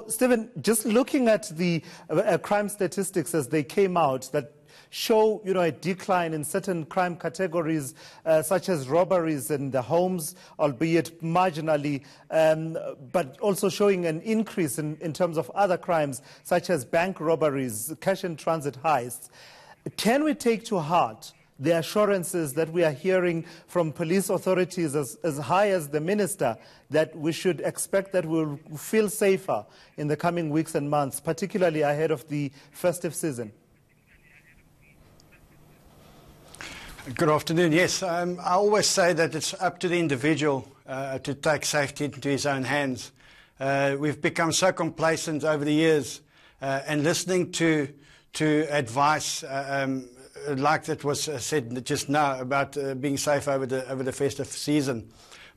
So, Stephen, just looking at the crime statistics as they came out that show, a decline in certain crime categories, such as robberies in the homes, albeit marginally, but also showing an increase in terms of other crimes, such as bank robberies, cash-in-transit heists. Can we take to heart the assurances that we are hearing from police authorities as high as the minister that we should expect that we'll feel safer in the coming weeks and months, particularly ahead of the festive season? Good afternoon. Yes, I always say that it's up to the individual to take safety into his own hands. We've become so complacent over the years, and listening to advice like that was said just now about being safe over the festive season.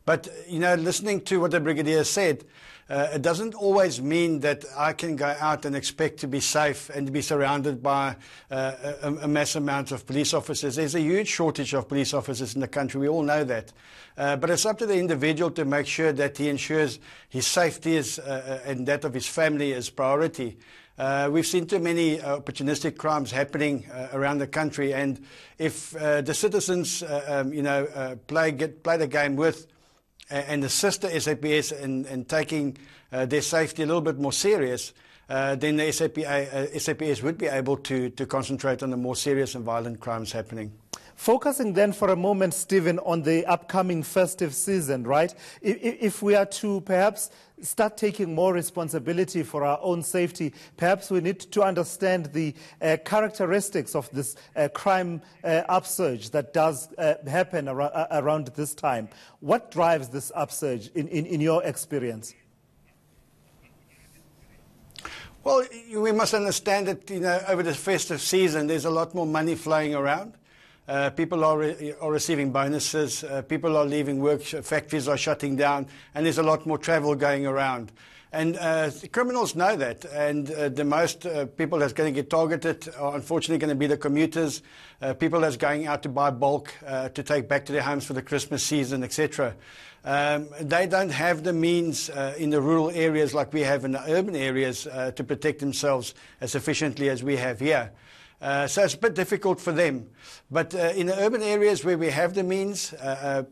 But, listening to what the Brigadier said, it doesn't always mean that I can go out and expect to be safe and to be surrounded by a mass amount of police officers. There's a huge shortage of police officers in the country. We all know that. But it's up to the individual to make sure that he ensures his safety is, and that of his family is priority. We've seen too many opportunistic crimes happening around the country, and if the citizens, play the game with and assist the SAPS in taking their safety a little bit more serious, then the SAPS would be able to concentrate on the more serious and violent crimes happening. Focusing then for a moment, Stephen, on the upcoming festive season, right? If we are to perhaps start taking more responsibility for our own safety, perhaps we need to understand the characteristics of this crime upsurge that does happen around this time. What drives this upsurge in your experience? Well, we must understand that, over the festive season, there's a lot more money flowing around. People are receiving bonuses, people are leaving work, factories are shutting down, and there's a lot more travel going around. And criminals know that, and the most people that's going to get targeted are unfortunately going to be the commuters, people that's going out to buy bulk to take back to their homes for the Christmas season, etc. They don't have the means in the rural areas like we have in the urban areas to protect themselves as efficiently as we have here. So it's a bit difficult for them. But in the urban areas where we have the means,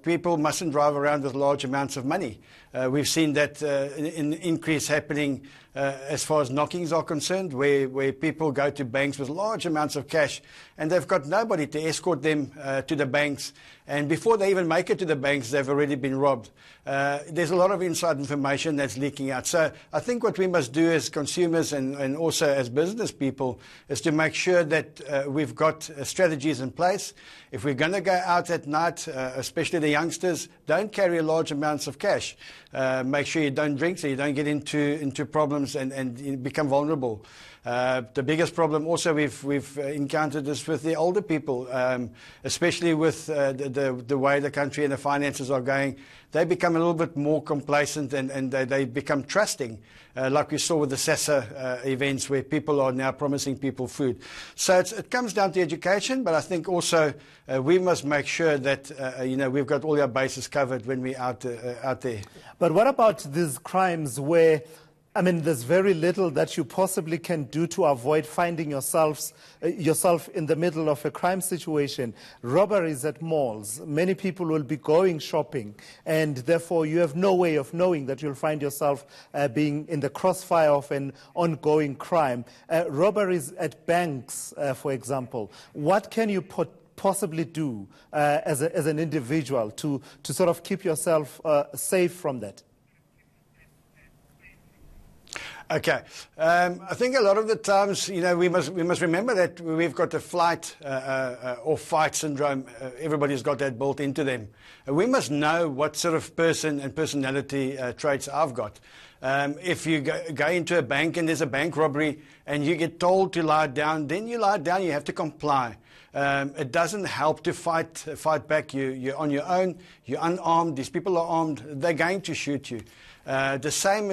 people mustn't drive around with large amounts of money. We've seen that in increase happening as far as knockings are concerned, where people go to banks with large amounts of cash and they've got nobody to escort them to the banks. And before they even make it to the banks, they've already been robbed. There's a lot of inside information that's leaking out. So I think what we must do as consumers and also as business people is to make sure that we've got strategies in place. If we're going to go out at night, especially the youngsters, don't carry large amounts of cash. Make sure you don't drink so you don't get into problems and become vulnerable. The biggest problem also we've encountered this with the older people, especially with the way the country and the finances are going. They become a little bit more complacent and they become trusting, like we saw with the SASSA events where people are now promising people food. So it comes down to education, but I think also we must make sure that we've got all our bases covered when we're out there. But what about these crimes where there's very little that you possibly can do to avoid finding yourself in the middle of a crime situation? Robberies at malls. Many people will be going shopping, and therefore you have no way of knowing that you'll find yourself being in the crossfire of an ongoing crime. Robberies at banks, for example. What can you possibly do as an individual to sort of keep yourself safe from that? Okay. I think a lot of the times, we must remember that we've got a flight or fight syndrome. Everybody's got that built into them. We must know what sort of person and personality traits I've got. If you go into a bank and there's a bank robbery and you get told to lie down, then you lie down, you have to comply. It doesn't help to fight back. You're on your own, you're unarmed, these people are armed, they're going to shoot you. The same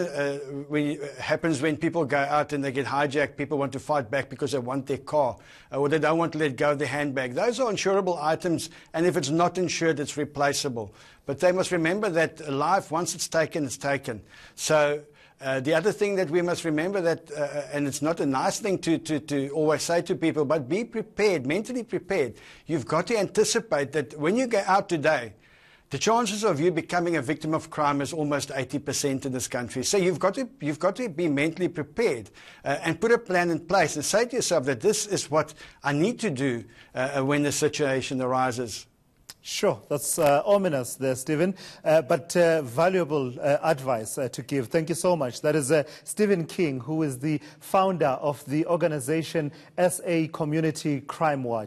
happens when people go out and they get hijacked. People want to fight back because they want their car or they don't want to let go of their handbag. Those are insurable items, and if it's not insured, it's replaceable. But they must remember that life, once it's taken, it's taken. So The other thing that we must remember that, and it's not a nice thing to always say to people, but be prepared, mentally prepared. You've got to anticipate that when you go out today, the chances of you becoming a victim of crime is almost 80% in this country. So you've got to be mentally prepared and put a plan in place and say to yourself that this is what I need to do when the situation arises. Sure, that's ominous there, Stephen, but valuable advice to give. Thank you so much. That is Stephen King, who is the founder of the organization SA Community Crime Watch.